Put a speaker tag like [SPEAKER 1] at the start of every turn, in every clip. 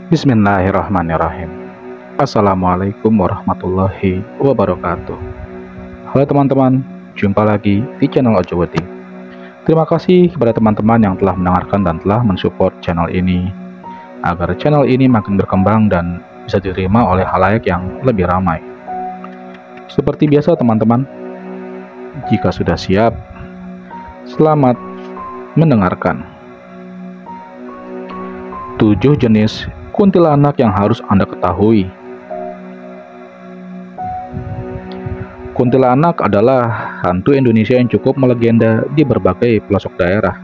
[SPEAKER 1] Bismillahirrahmanirrahim. Assalamualaikum warahmatullahi wabarakatuh. Halo teman-teman, jumpa lagi di channel Ojowedi. Terima kasih kepada teman-teman yang telah mendengarkan dan telah mensupport channel ini, agar channel ini makin berkembang dan bisa diterima oleh khalayak yang lebih ramai. Seperti biasa teman-teman, jika sudah siap, selamat mendengarkan. 7 jenis kuntilanak yang harus Anda ketahui. Kuntilanak adalah hantu Indonesia yang cukup melegenda di berbagai pelosok daerah.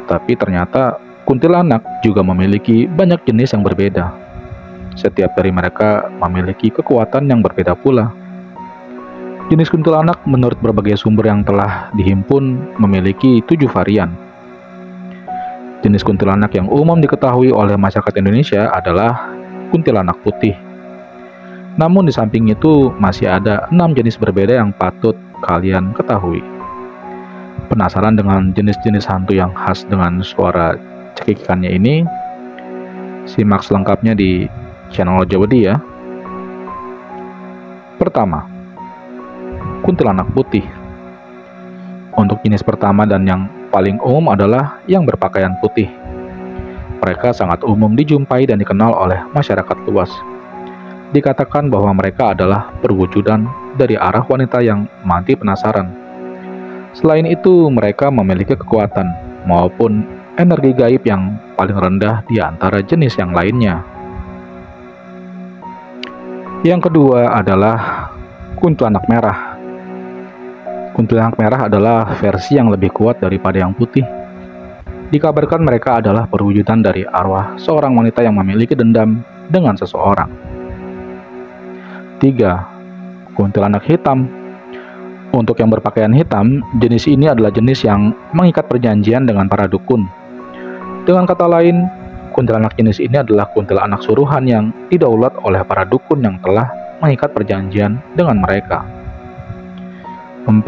[SPEAKER 1] Tapi ternyata kuntilanak juga memiliki banyak jenis yang berbeda. Setiap dari mereka memiliki kekuatan yang berbeda pula. Jenis kuntilanak menurut berbagai sumber yang telah dihimpun memiliki 7 varian. Jenis kuntilanak yang umum diketahui oleh masyarakat Indonesia adalah kuntilanak putih. Namun di samping itu masih ada 6 jenis berbeda yang patut kalian ketahui. Penasaran dengan jenis-jenis hantu yang khas dengan suara cekikikannya ini? Simak selengkapnya di channel Ojowedi ya. Pertama, kuntilanak putih. Untuk jenis pertama dan yang paling umum adalah yang berpakaian putih. Mereka sangat umum dijumpai dan dikenal oleh masyarakat luas. Dikatakan bahwa mereka adalah perwujudan dari arah wanita yang mati penasaran. Selain itu, mereka memiliki kekuatan maupun energi gaib yang paling rendah di antara jenis yang lainnya. Yang kedua adalah kuntilanak merah. Kuntilanak merah adalah versi yang lebih kuat daripada yang putih. Dikabarkan mereka adalah perwujudan dari arwah seorang wanita yang memiliki dendam dengan seseorang. 3. Kuntilanak hitam. Untuk yang berpakaian hitam, jenis ini adalah jenis yang mengikat perjanjian dengan para dukun. Dengan kata lain, kuntilanak jenis ini adalah kuntilanak suruhan yang didaulat oleh para dukun yang telah mengikat perjanjian dengan mereka. 4.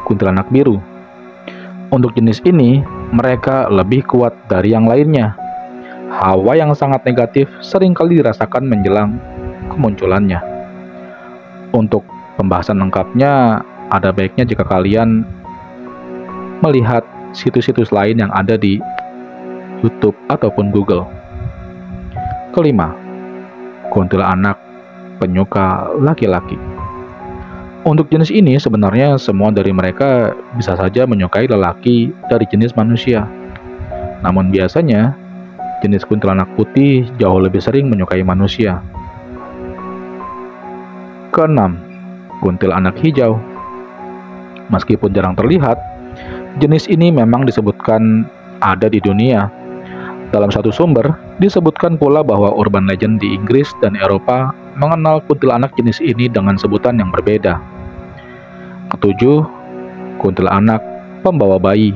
[SPEAKER 1] Kuntilanak biru. Untuk jenis ini, mereka lebih kuat dari yang lainnya. Hawa yang sangat negatif seringkali dirasakan menjelang kemunculannya. Untuk pembahasan lengkapnya, ada baiknya jika kalian melihat situs-situs lain yang ada di YouTube ataupun Google. Kelima, kuntilanak penyuka laki-laki. Untuk jenis ini sebenarnya semua dari mereka bisa saja menyukai lelaki dari jenis manusia. Namun biasanya jenis kuntilanak putih jauh lebih sering menyukai manusia. Keenam, kuntilanak hijau. Meskipun jarang terlihat, jenis ini memang disebutkan ada di dunia. Dalam satu sumber, disebutkan pula bahwa urban legend di Inggris dan Eropa mengenal kuntilanak jenis ini dengan sebutan yang berbeda. Ketujuh, kuntilanak pembawa bayi.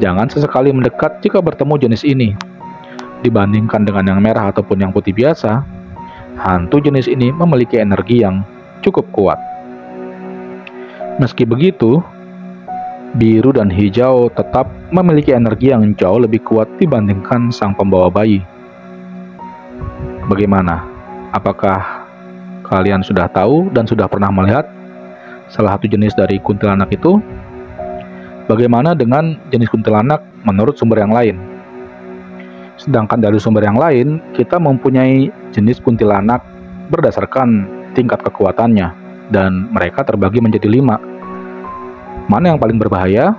[SPEAKER 1] Jangan sesekali mendekat jika bertemu jenis ini. Dibandingkan dengan yang merah ataupun yang putih biasa, hantu jenis ini memiliki energi yang cukup kuat. Meski begitu, biru dan hijau tetap memiliki energi yang jauh lebih kuat dibandingkan sang pembawa bayi. Bagaimana? Apakah kalian sudah tahu dan sudah pernah melihat salah satu jenis dari kuntilanak itu? Bagaimana dengan jenis kuntilanak menurut sumber yang lain? Sedangkan dari sumber yang lain, kita mempunyai jenis kuntilanak berdasarkan tingkat kekuatannya, dan mereka terbagi menjadi 5. Mana yang paling berbahaya?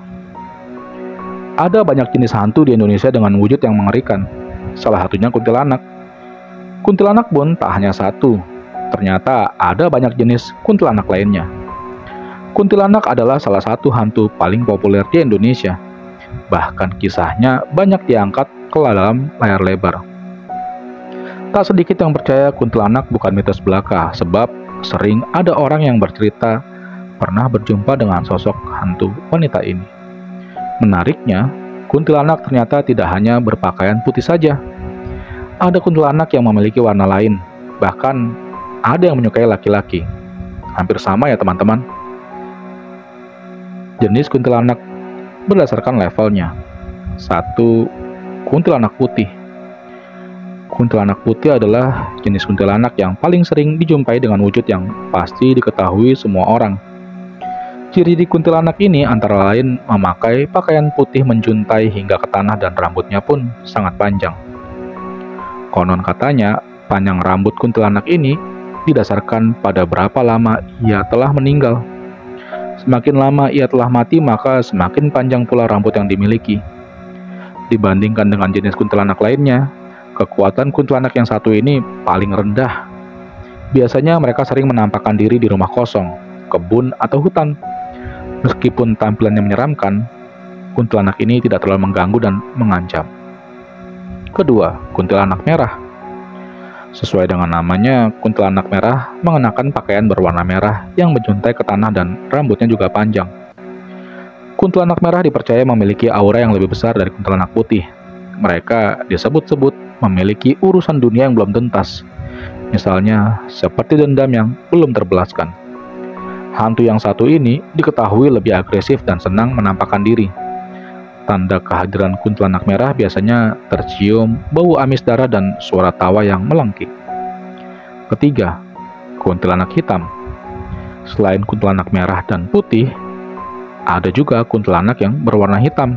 [SPEAKER 1] Ada banyak jenis hantu di Indonesia dengan wujud yang mengerikan. Salah satunya kuntilanak. Kuntilanak pun tak hanya satu. Ternyata ada banyak jenis kuntilanak lainnya. Kuntilanak adalah salah satu hantu paling populer di Indonesia. Bahkan kisahnya banyak diangkat ke dalam layar lebar. Tak sedikit yang percaya kuntilanak bukan mitos belaka, sebab sering ada orang yang bercerita pernah berjumpa dengan sosok hantu wanita ini. Menariknya, kuntilanak ternyata tidak hanya berpakaian putih saja. Ada kuntilanak yang memiliki warna lain, bahkan ada yang menyukai laki-laki. Hampir sama ya teman-teman. Jenis kuntilanak berdasarkan levelnya. 1. Kuntilanak putih. Kuntilanak putih adalah jenis kuntilanak yang paling sering dijumpai dengan wujud yang pasti diketahui semua orang. Ciri di kuntilanak ini antara lain memakai pakaian putih menjuntai hingga ke tanah dan rambutnya pun sangat panjang. Konon katanya, panjang rambut kuntilanak ini didasarkan pada berapa lama ia telah meninggal. Semakin lama ia telah mati, maka semakin panjang pula rambut yang dimiliki. Dibandingkan dengan jenis kuntilanak lainnya, kekuatan kuntilanak yang satu ini paling rendah. Biasanya mereka sering menampakkan diri di rumah kosong, kebun, atau hutan. Meskipun tampilannya menyeramkan, kuntilanak ini tidak terlalu mengganggu dan mengancam. Kedua, kuntilanak merah. Sesuai dengan namanya, kuntilanak merah mengenakan pakaian berwarna merah yang menjuntai ke tanah dan rambutnya juga panjang. Kuntilanak merah dipercaya memiliki aura yang lebih besar dari kuntilanak putih. Mereka disebut-sebut memiliki urusan dunia yang belum tuntas, misalnya seperti dendam yang belum terbelaskan. Hantu yang satu ini diketahui lebih agresif dan senang menampakkan diri. Tanda kehadiran kuntilanak merah biasanya tercium bau amis darah dan suara tawa yang melengking. Ketiga, kuntilanak hitam. Selain kuntilanak merah dan putih, ada juga kuntilanak yang berwarna hitam.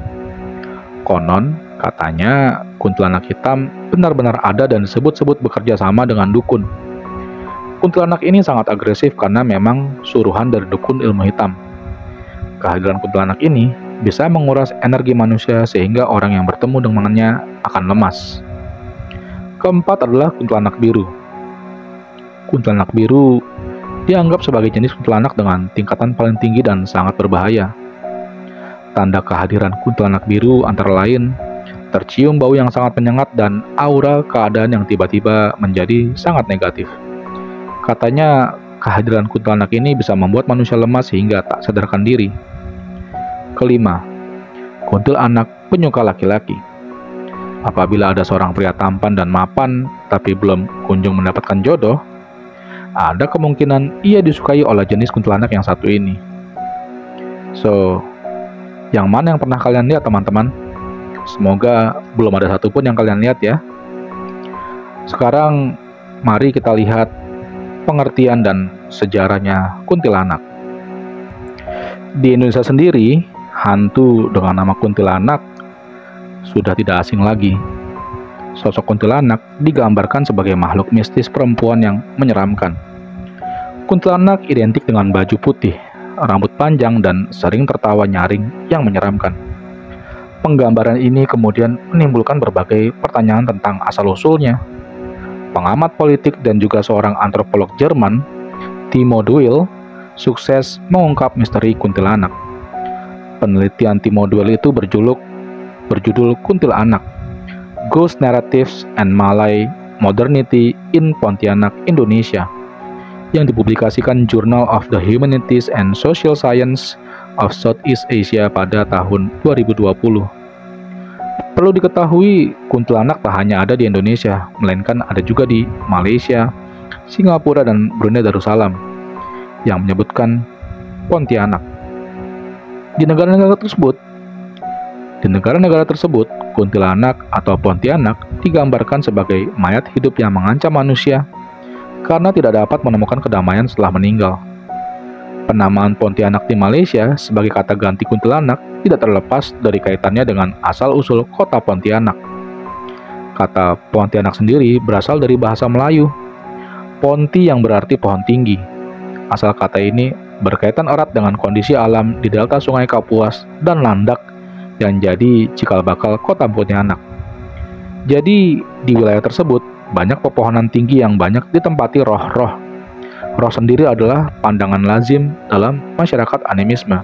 [SPEAKER 1] Konon, katanya kuntilanak hitam benar-benar ada dan disebut-sebut bekerja sama dengan dukun. Kuntilanak ini sangat agresif karena memang suruhan dari dukun ilmu hitam. Kehadiran kuntilanak ini bisa menguras energi manusia sehingga orang yang bertemu dengannya akan lemas. Keempat adalah kuntilanak biru. Kuntilanak biru dianggap sebagai jenis kuntilanak dengan tingkatan paling tinggi dan sangat berbahaya. Tanda kehadiran kuntilanak biru antara lain tercium bau yang sangat menyengat dan aura keadaan yang tiba-tiba menjadi sangat negatif. Katanya kehadiran kuntilanak ini bisa membuat manusia lemas hingga tak sadarkan diri. Kelima, kuntilanak penyuka laki-laki. Apabila ada seorang pria tampan dan mapan tapi belum kunjung mendapatkan jodoh, ada kemungkinan ia disukai oleh jenis kuntilanak yang satu ini. So, yang mana yang pernah kalian lihat teman-teman? Semoga belum ada satupun yang kalian lihat ya. Sekarang mari kita lihat pengertian dan sejarahnya kuntilanak. Di Indonesia sendiri, hantu dengan nama kuntilanak sudah tidak asing lagi. Sosok kuntilanak digambarkan sebagai makhluk mistis perempuan yang menyeramkan. Kuntilanak identik dengan baju putih, rambut panjang, dan sering tertawa nyaring yang menyeramkan. Penggambaran ini kemudian menimbulkan berbagai pertanyaan tentang asal-usulnya. Pengamat politik dan juga seorang antropolog Jerman, Timo Duil, sukses mengungkap misteri kuntilanak. Penelitian Timo Duil itu berjudul Kuntilanak, Ghost Narratives and Malay Modernity in Pontianak, Indonesia, yang dipublikasikan Journal of the Humanities and Social Science of Southeast Asia pada tahun 2020. Perlu diketahui, kuntilanak tak hanya ada di Indonesia, melainkan ada juga di Malaysia, Singapura, dan Brunei Darussalam, yang menyebutkan Pontianak. Di negara-negara tersebut, kuntilanak atau Pontianak digambarkan sebagai mayat hidup yang mengancam manusia karena tidak dapat menemukan kedamaian setelah meninggal. Penamaan Pontianak di Malaysia sebagai kata ganti kuntilanak tidak terlepas dari kaitannya dengan asal-usul kota Pontianak. Kata Pontianak sendiri berasal dari bahasa Melayu, Ponti yang berarti pohon tinggi. Asal kata ini berkaitan erat dengan kondisi alam di delta Sungai Kapuas dan Landak yang jadi cikal bakal kota Pontianak. Jadi di wilayah tersebut banyak pepohonan tinggi yang banyak ditempati roh-roh. Roh sendiri adalah pandangan lazim dalam masyarakat animisme.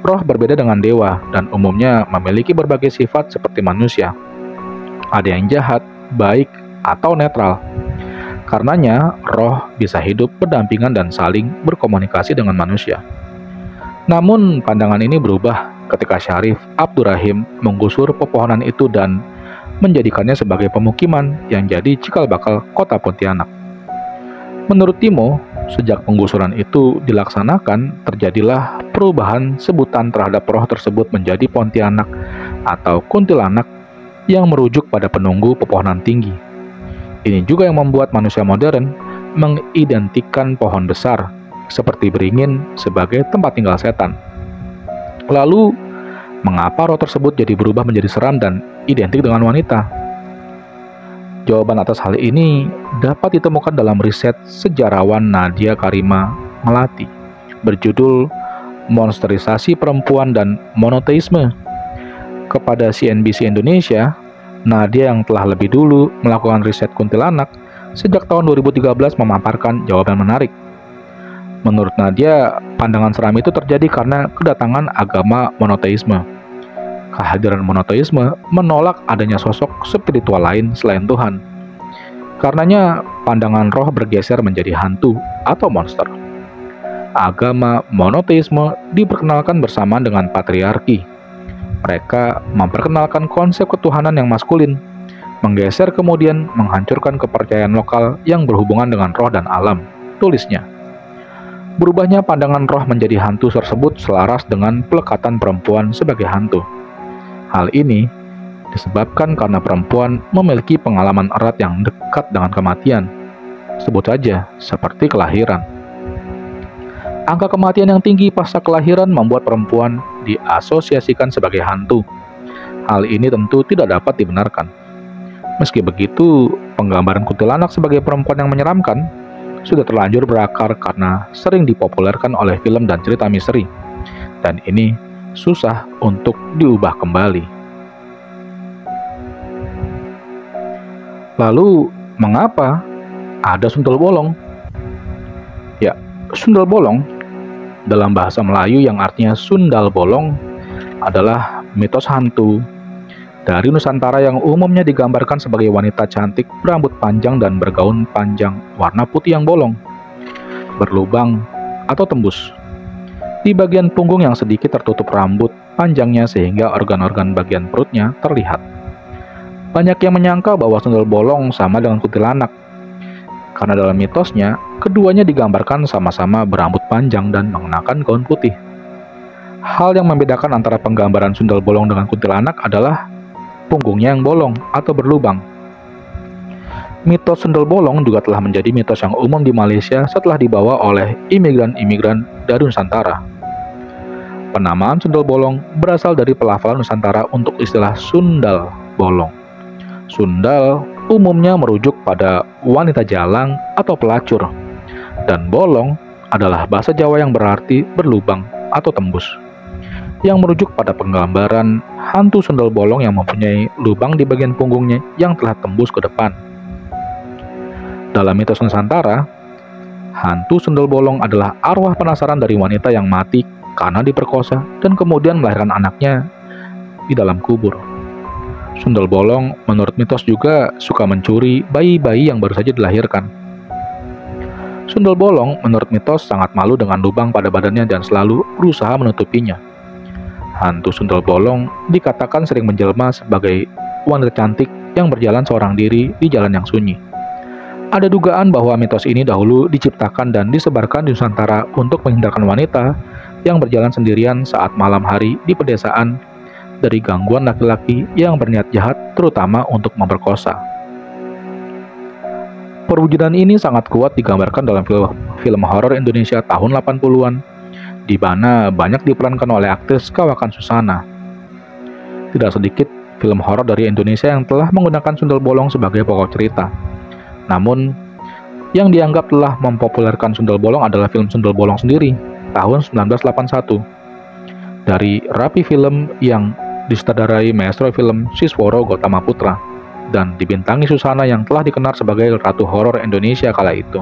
[SPEAKER 1] Roh berbeda dengan dewa dan umumnya memiliki berbagai sifat seperti manusia. Ada yang jahat, baik, atau netral. Karenanya, roh bisa hidup berdampingan dan saling berkomunikasi dengan manusia. Namun, pandangan ini berubah ketika Syarif Abdurrahim menggusur pepohonan itu dan menjadikannya sebagai pemukiman yang jadi cikal bakal kota Pontianak. Menurut Timo, sejak penggusuran itu dilaksanakan, terjadilah perubahan sebutan terhadap roh tersebut menjadi Pontianak atau kuntilanak yang merujuk pada penunggu pepohonan tinggi. Ini juga yang membuat manusia modern mengidentikan pohon besar seperti beringin sebagai tempat tinggal setan. Lalu, mengapa roh tersebut jadi berubah menjadi seram dan identik dengan wanita? Jawaban atas hal ini dapat ditemukan dalam riset sejarawan Nadia Karima Melati berjudul Monsterisasi Perempuan dan Monoteisme. Kepada CNBC Indonesia, Nadia yang telah lebih dulu melakukan riset kuntilanak sejak tahun 2013 memaparkan jawaban menarik. Menurut Nadia, pandangan seram itu terjadi karena kedatangan agama monoteisme. Kehadiran monoteisme menolak adanya sosok spiritual lain selain Tuhan. Karenanya, pandangan roh bergeser menjadi hantu atau monster. Agama monoteisme diperkenalkan bersamaan dengan patriarki. Mereka memperkenalkan konsep ketuhanan yang maskulin, menggeser kemudian menghancurkan kepercayaan lokal yang berhubungan dengan roh dan alam, tulisnya. Berubahnya pandangan roh menjadi hantu tersebut selaras dengan pelekatan perempuan sebagai hantu. Hal ini disebabkan karena perempuan memiliki pengalaman erat yang dekat dengan kematian, sebut saja seperti kelahiran. Angka kematian yang tinggi pasca kelahiran membuat perempuan diasosiasikan sebagai hantu. Hal ini tentu tidak dapat dibenarkan. Meski begitu, penggambaran kuntilanak sebagai perempuan yang menyeramkan sudah terlanjur berakar karena sering dipopulerkan oleh film dan cerita misteri, dan ini susah untuk diubah kembali. Lalu, mengapa ada sundel bolong? Ya, sundel bolong dalam bahasa Melayu yang artinya sundal bolong adalah mitos hantu dari Nusantara yang umumnya digambarkan sebagai wanita cantik berambut panjang dan bergaun panjang warna putih yang bolong, berlubang atau tembus. Di bagian punggung yang sedikit tertutup rambut panjangnya sehingga organ-organ bagian perutnya terlihat. Banyak yang menyangka bahwa sundel bolong sama dengan kuntilanak, karena dalam mitosnya, keduanya digambarkan sama-sama berambut panjang dan mengenakan gaun putih. Hal yang membedakan antara penggambaran sundel bolong dengan kuntilanak adalah punggungnya yang bolong atau berlubang. Mitos sundel bolong juga telah menjadi mitos yang umum di Malaysia setelah dibawa oleh imigran-imigran dari Nusantara. Penamaan sundel bolong berasal dari pelafalan Nusantara untuk istilah sundal bolong. Sundal umumnya merujuk pada wanita jalang atau pelacur, dan bolong adalah bahasa Jawa yang berarti berlubang atau tembus, yang merujuk pada penggambaran hantu sundel bolong yang mempunyai lubang di bagian punggungnya yang telah tembus ke depan. Dalam mitos Nusantara, hantu sundel bolong adalah arwah penasaran dari wanita yang mati karena diperkosa dan kemudian melahirkan anaknya di dalam kubur. Sundel bolong menurut mitos juga suka mencuri bayi-bayi yang baru saja dilahirkan. Sundel bolong menurut mitos sangat malu dengan lubang pada badannya dan selalu berusaha menutupinya. Hantu sundel bolong dikatakan sering menjelma sebagai wanita cantik yang berjalan seorang diri di jalan yang sunyi. Ada dugaan bahwa mitos ini dahulu diciptakan dan disebarkan di Nusantara untuk menghindarkan wanita yang berjalan sendirian saat malam hari di pedesaan dari gangguan laki-laki yang berniat jahat, terutama untuk memperkosa. Perwujudan ini sangat kuat digambarkan dalam film horor Indonesia tahun 80-an, di mana banyak diperankan oleh aktris Kawakan Susana. Tidak sedikit film horor dari Indonesia yang telah menggunakan sundel bolong sebagai pokok cerita. Namun, yang dianggap telah mempopulerkan sundel bolong adalah film Sundel Bolong sendiri, tahun 1981. Dari Rapi Film yang disutradarai maestro film Sisworo Gotama Putra dan dibintangi Susana yang telah dikenal sebagai ratu horor Indonesia kala itu.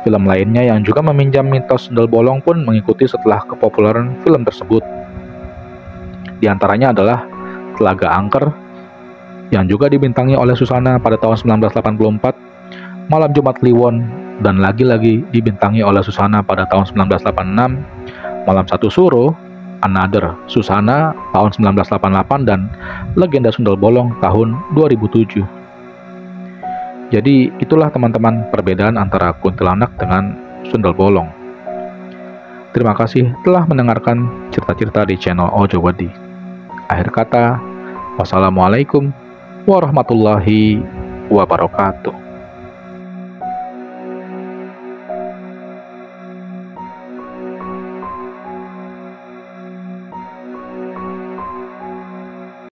[SPEAKER 1] Film lainnya yang juga meminjam mitos sundel bolong pun mengikuti setelah kepopuleran film tersebut. Di antaranya adalah Telaga Angker yang juga dibintangi oleh Susana pada tahun 1984, Malam Jumat Kliwon, dan lagi-lagi dibintangi oleh Susana pada tahun 1986, Malam Satu Suruh, Another Susana tahun 1988, dan Legenda Sundel Bolong tahun 2007. Jadi itulah teman-teman perbedaan antara kuntilanak dengan sundel bolong. Terima kasih telah mendengarkan cerita-cerita di channel Ojo Wedi. Akhir kata, wassalamualaikum warahmatullahi wabarakatuh.